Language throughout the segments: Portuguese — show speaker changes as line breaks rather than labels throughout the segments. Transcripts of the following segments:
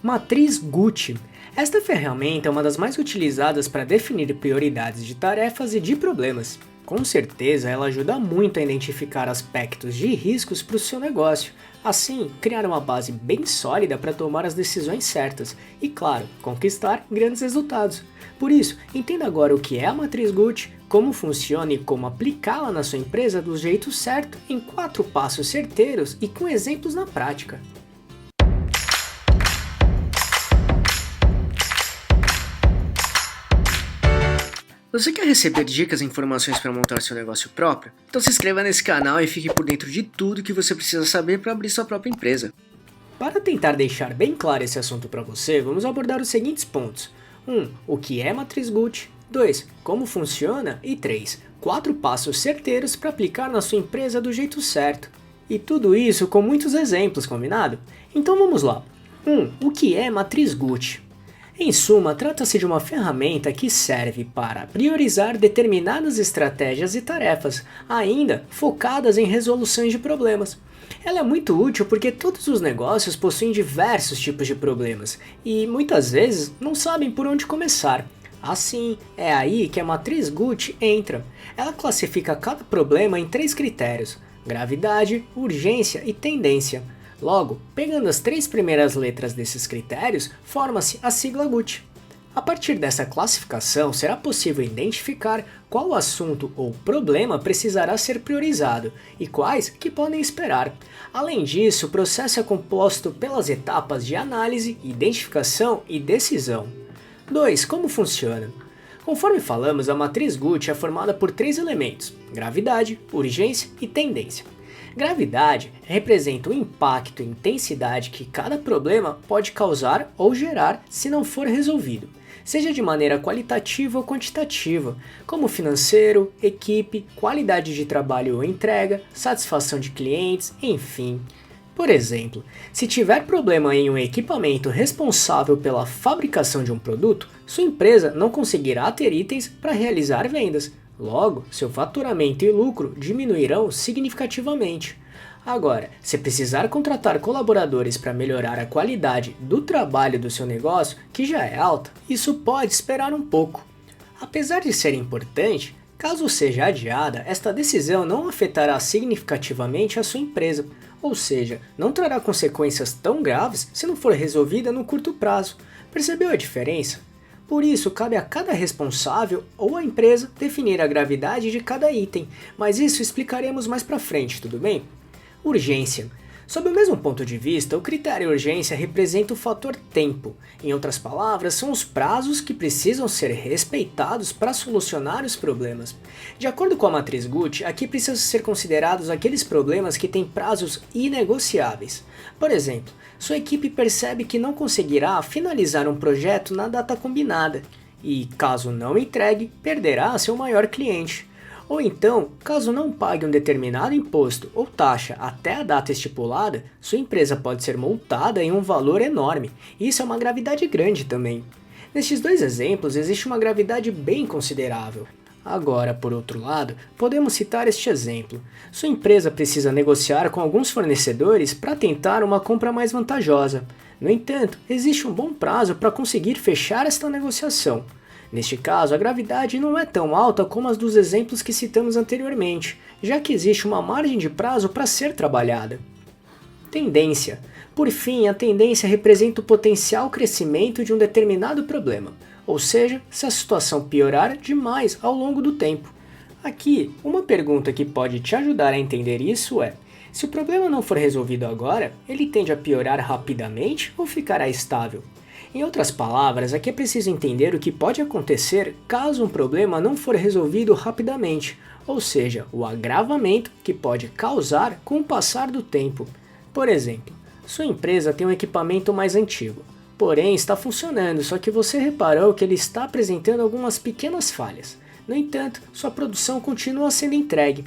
Matriz Gucci. Esta ferramenta é uma das mais utilizadas para definir prioridades de tarefas e de problemas. Com certeza, ela ajuda muito a identificar aspectos de riscos para o seu negócio, assim, criar uma base bem sólida para tomar as decisões certas e, claro, conquistar grandes resultados. Por isso, entenda agora o que é a Matriz Gucci, como funciona e como aplicá-la na sua empresa do jeito certo, em 4 passos certeiros e com exemplos na prática. Você quer receber dicas e informações para montar seu negócio próprio? Então se inscreva nesse canal e fique por dentro de tudo que você precisa saber para abrir sua própria empresa. Para tentar deixar bem claro esse assunto para você, vamos abordar os seguintes pontos. 1. O que é Matriz Gucci? 2. Como funciona? E 3. 4 passos certeiros para aplicar na sua empresa do jeito certo. E tudo isso com muitos exemplos, combinado? Então vamos lá. 1. O que é Matriz Gucci? Em suma, trata-se de uma ferramenta que serve para priorizar determinadas estratégias e tarefas, ainda focadas em resoluções de problemas. Ela é muito útil porque todos os negócios possuem diversos tipos de problemas e muitas vezes não sabem por onde começar. Assim, é aí que a Matriz Gucci entra. Ela classifica cada problema em 3 critérios: gravidade, urgência e tendência. Logo, pegando as 3 primeiras letras desses critérios, forma-se a sigla Gucci. A partir dessa classificação, será possível identificar qual assunto ou problema precisará ser priorizado e quais que podem esperar. Além disso, o processo é composto pelas etapas de análise, identificação e decisão. 2. Como funciona? Conforme falamos, a Matriz Gucci é formada por 3 elementos: gravidade, urgência e tendência. Gravidade representa o impacto e intensidade que cada problema pode causar ou gerar se não for resolvido, seja de maneira qualitativa ou quantitativa, como financeiro, equipe, qualidade de trabalho ou entrega, satisfação de clientes, enfim. Por exemplo, se tiver problema em um equipamento responsável pela fabricação de um produto, sua empresa não conseguirá ter itens para realizar vendas. Logo, seu faturamento e lucro diminuirão significativamente. Agora, se precisar contratar colaboradores para melhorar a qualidade do trabalho do seu negócio, que já é alta, isso pode esperar um pouco. Apesar de ser importante, caso seja adiada, esta decisão não afetará significativamente a sua empresa, ou seja, não trará consequências tão graves se não for resolvida no curto prazo. Percebeu a diferença? Por isso, cabe a cada responsável ou a empresa definir a gravidade de cada item, mas isso explicaremos mais pra frente, tudo bem? Urgência. Sob o mesmo ponto de vista, o critério urgência representa o fator tempo. Em outras palavras, são os prazos que precisam ser respeitados para solucionar os problemas. De acordo com a Matriz Gucci, aqui precisam ser considerados aqueles problemas que têm prazos inegociáveis. Por exemplo, sua equipe percebe que não conseguirá finalizar um projeto na data combinada e, caso não entregue, perderá seu maior cliente. Ou então, caso não pague um determinado imposto ou taxa até a data estipulada, sua empresa pode ser multada em um valor enorme. Isso é uma gravidade grande também. Nestes 2 exemplos, existe uma gravidade bem considerável. Agora, por outro lado, podemos citar este exemplo. Sua empresa precisa negociar com alguns fornecedores para tentar uma compra mais vantajosa. No entanto, existe um bom prazo para conseguir fechar esta negociação. Neste caso, a gravidade não é tão alta como as dos exemplos que citamos anteriormente, já que existe uma margem de prazo para ser trabalhada. Tendência. Por fim, a tendência representa o potencial crescimento de um determinado problema, ou seja, se a situação piorar demais ao longo do tempo. Aqui, uma pergunta que pode te ajudar a entender isso é: se o problema não for resolvido agora, ele tende a piorar rapidamente ou ficará estável? Em outras palavras, aqui é preciso entender o que pode acontecer caso um problema não for resolvido rapidamente, ou seja, o agravamento que pode causar com o passar do tempo. Por exemplo, sua empresa tem um equipamento mais antigo, porém está funcionando, só que você reparou que ele está apresentando algumas pequenas falhas. No entanto, sua produção continua sendo entregue.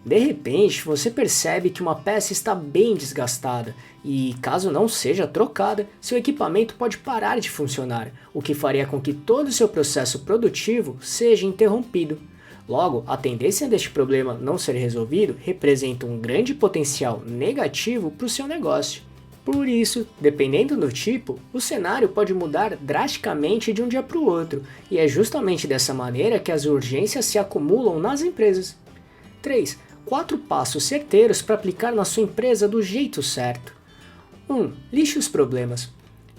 De repente, você percebe que uma peça está bem desgastada e, caso não seja trocada, seu equipamento pode parar de funcionar, o que faria com que todo o seu processo produtivo seja interrompido. Logo, a tendência deste problema não ser resolvido representa um grande potencial negativo para o seu negócio. Por isso, dependendo do tipo, o cenário pode mudar drasticamente de um dia para o outro, e é justamente dessa maneira que as urgências se acumulam nas empresas. 3. 4 passos certeiros para aplicar na sua empresa do jeito certo. 1. Lixe os problemas.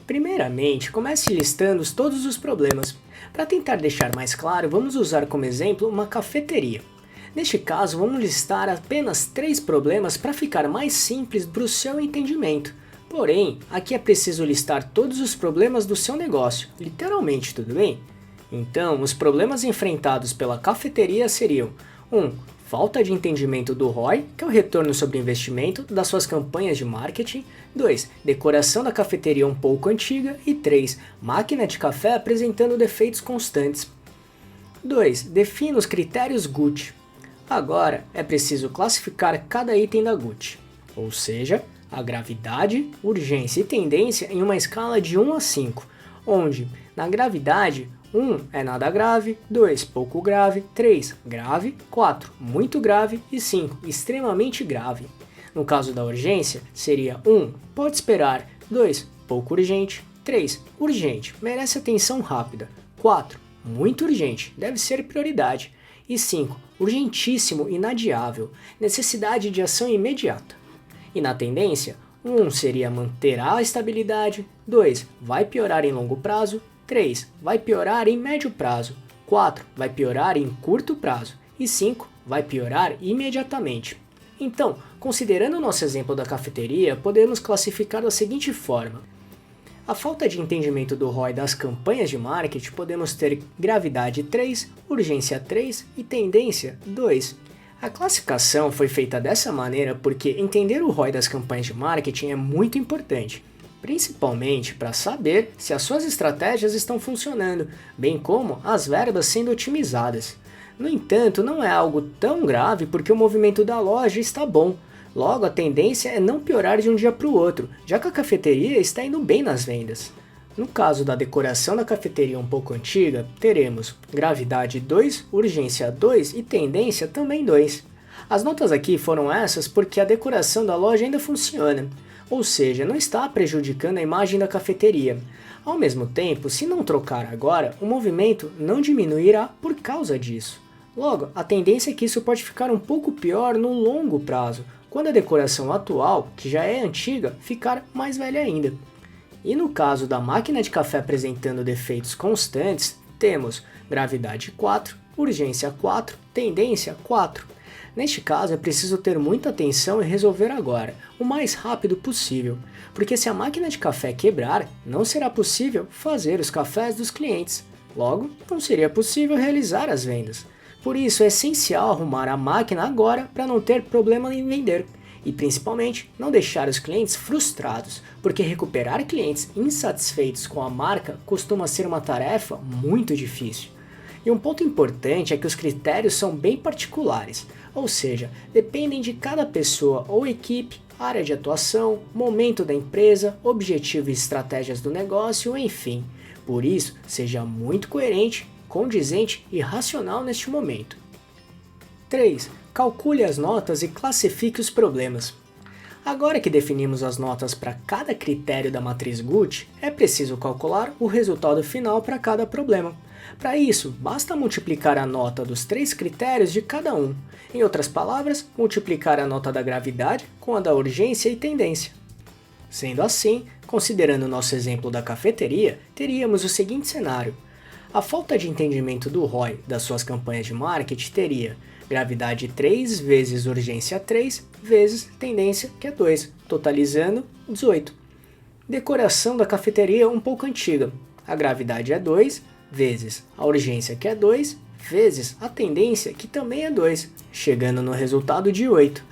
Primeiramente, comece listando todos os problemas. Para tentar deixar mais claro, vamos usar como exemplo uma cafeteria. Neste caso, vamos listar apenas 3 problemas para ficar mais simples para o seu entendimento. Porém, aqui é preciso listar todos os problemas do seu negócio, literalmente, tudo bem? Então, os problemas enfrentados pela cafeteria seriam 1. Falta de entendimento do ROI, que é o retorno sobre investimento das suas campanhas de marketing. 2. Decoração da cafeteria um pouco antiga. E 3. Máquina de café apresentando defeitos constantes. 2. Defina os critérios GUT. Agora, é preciso classificar cada item da GUT, ou seja, a gravidade, urgência e tendência em uma escala de 1 a 5, onde, na gravidade, 1 é nada grave, 2 pouco grave, 3 grave, 4 muito grave e 5 extremamente grave. No caso da urgência, seria 1 pode esperar, 2 pouco urgente, 3 urgente, merece atenção rápida, 4 muito urgente, deve ser prioridade, e 5 urgentíssimo, inadiável, necessidade de ação imediata. E na tendência, 1 seria manter a estabilidade, 2 vai piorar em longo prazo, 3 vai piorar em médio prazo, 4 vai piorar em curto prazo e 5 vai piorar imediatamente. Então, considerando o nosso exemplo da cafeteria, podemos classificar da seguinte forma. A falta de entendimento do ROI das campanhas de marketing, podemos ter gravidade 3, urgência 3 e tendência 2. A classificação foi feita dessa maneira porque entender o ROI das campanhas de marketing é muito importante, principalmente para saber se as suas estratégias estão funcionando, bem como as verbas sendo otimizadas. No entanto, não é algo tão grave porque o movimento da loja está bom. Logo, a tendência é não piorar de um dia para o outro, já que a cafeteria está indo bem nas vendas. No caso da decoração da cafeteria um pouco antiga, teremos gravidade 2, urgência 2 e tendência também 2. As notas aqui foram essas porque a decoração da loja ainda funciona, ou seja, não está prejudicando a imagem da cafeteria. Ao mesmo tempo, se não trocar agora, o movimento não diminuirá por causa disso. Logo, a tendência é que isso pode ficar um pouco pior no longo prazo, quando a decoração atual, que já é antiga, ficar mais velha ainda. E no caso da máquina de café apresentando defeitos constantes, temos gravidade 4, urgência 4, tendência 4. Neste caso é preciso ter muita atenção e resolver agora, o mais rápido possível, porque se a máquina de café quebrar, não será possível fazer os cafés dos clientes. Logo, não seria possível realizar as vendas. Por isso é essencial arrumar a máquina agora para não ter problema em vender. E principalmente não deixar os clientes frustrados, porque recuperar clientes insatisfeitos com a marca costuma ser uma tarefa muito difícil. E um ponto importante é que os critérios são bem particulares, ou seja, dependem de cada pessoa ou equipe, área de atuação, momento da empresa, objetivo e estratégias do negócio, enfim. Por isso, seja muito coerente, condizente e racional neste momento. 3. Calcule as notas e classifique os problemas. Agora que definimos as notas para cada critério da matriz GUT, é preciso calcular o resultado final para cada problema. Para isso, basta multiplicar a nota dos 3 critérios de cada um. Em outras palavras, multiplicar a nota da gravidade com a da urgência e tendência. Sendo assim, considerando o nosso exemplo da cafeteria, teríamos o seguinte cenário. A falta de entendimento do ROI das suas campanhas de marketing teria gravidade 3 vezes urgência 3 vezes tendência, que é 2, totalizando 18. Decoração da cafeteria um pouco antiga. A gravidade é 2 vezes a urgência, que é 2, vezes a tendência, que também é 2, chegando no resultado de 8.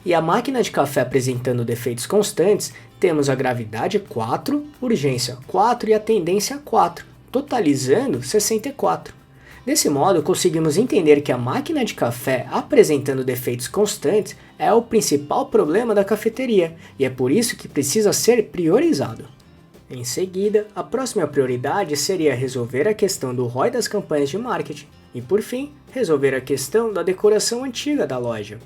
E a máquina de café apresentando defeitos constantes, temos a gravidade 4, urgência 4 e a tendência 4, totalizando 64. Desse modo, conseguimos entender que a máquina de café apresentando defeitos constantes é o principal problema da cafeteria, e é por isso que precisa ser priorizado. Em seguida, a próxima prioridade seria resolver a questão do ROI das campanhas de marketing, e por fim, resolver a questão da decoração antiga da loja.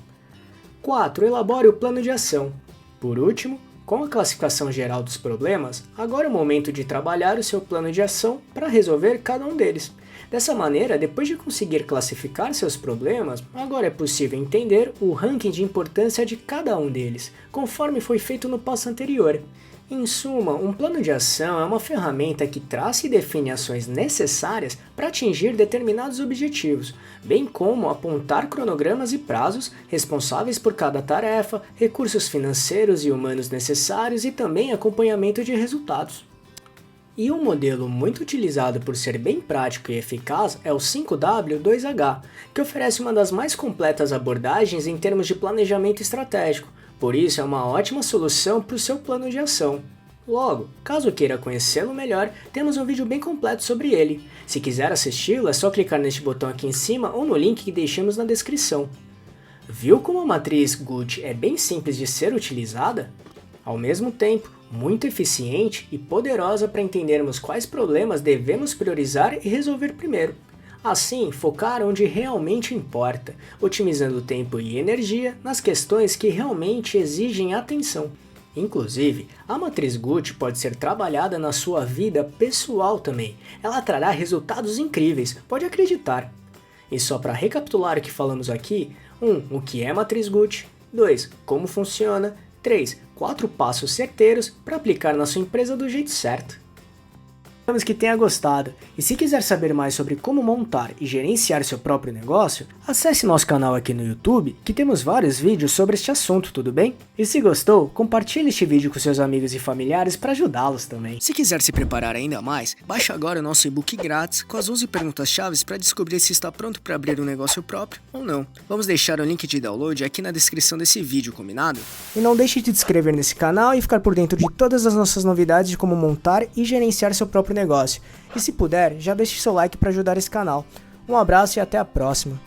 4. Elabore o plano de ação. Por último, Com a classificação geral dos problemas, agora é o momento de trabalhar o seu plano de ação para resolver cada um deles. Dessa maneira, depois de conseguir classificar seus problemas, agora é possível entender o ranking de importância de cada um deles, conforme foi feito no passo anterior. Em suma, um plano de ação é uma ferramenta que traça e define ações necessárias para atingir determinados objetivos, bem como apontar cronogramas e prazos responsáveis por cada tarefa, recursos financeiros e humanos necessários e também acompanhamento de resultados. E um modelo muito utilizado por ser bem prático e eficaz é o 5W2H, que oferece uma das mais completas abordagens em termos de planejamento estratégico, por isso é uma ótima solução para o seu plano de ação. Logo, caso queira conhecê-lo melhor, temos um vídeo bem completo sobre ele. Se quiser assisti-lo, é só clicar neste botão aqui em cima ou no link que deixamos na descrição. Viu como a matriz Gucci é bem simples de ser utilizada? Ao mesmo tempo, muito eficiente e poderosa para entendermos quais problemas devemos priorizar e resolver primeiro. Assim, focar onde realmente importa, otimizando tempo e energia nas questões que realmente exigem atenção. Inclusive, a matriz Gucci pode ser trabalhada na sua vida pessoal também. Ela trará resultados incríveis, pode acreditar. E só para recapitular o que falamos aqui: 1. O que é matriz Gucci? 2. Como funciona? 3. 4 passos certeiros para aplicar na sua empresa do jeito certo. Esperamos que tenha gostado, e se quiser saber mais sobre como montar e gerenciar seu próprio negócio, acesse nosso canal aqui no YouTube, que temos vários vídeos sobre este assunto, tudo bem? E se gostou, compartilhe este vídeo com seus amigos e familiares para ajudá-los também. Se quiser se preparar ainda mais, baixe agora o nosso e-book grátis com as 11 perguntas-chave para descobrir se está pronto para abrir um negócio próprio ou não. Vamos deixar o link de download aqui na descrição desse vídeo, combinado? E não deixe de se inscrever nesse canal e ficar por dentro de todas as nossas novidades de como montar e gerenciar seu próprio negócio. E se puder, já deixe seu like para ajudar esse canal. Um abraço e até a próxima.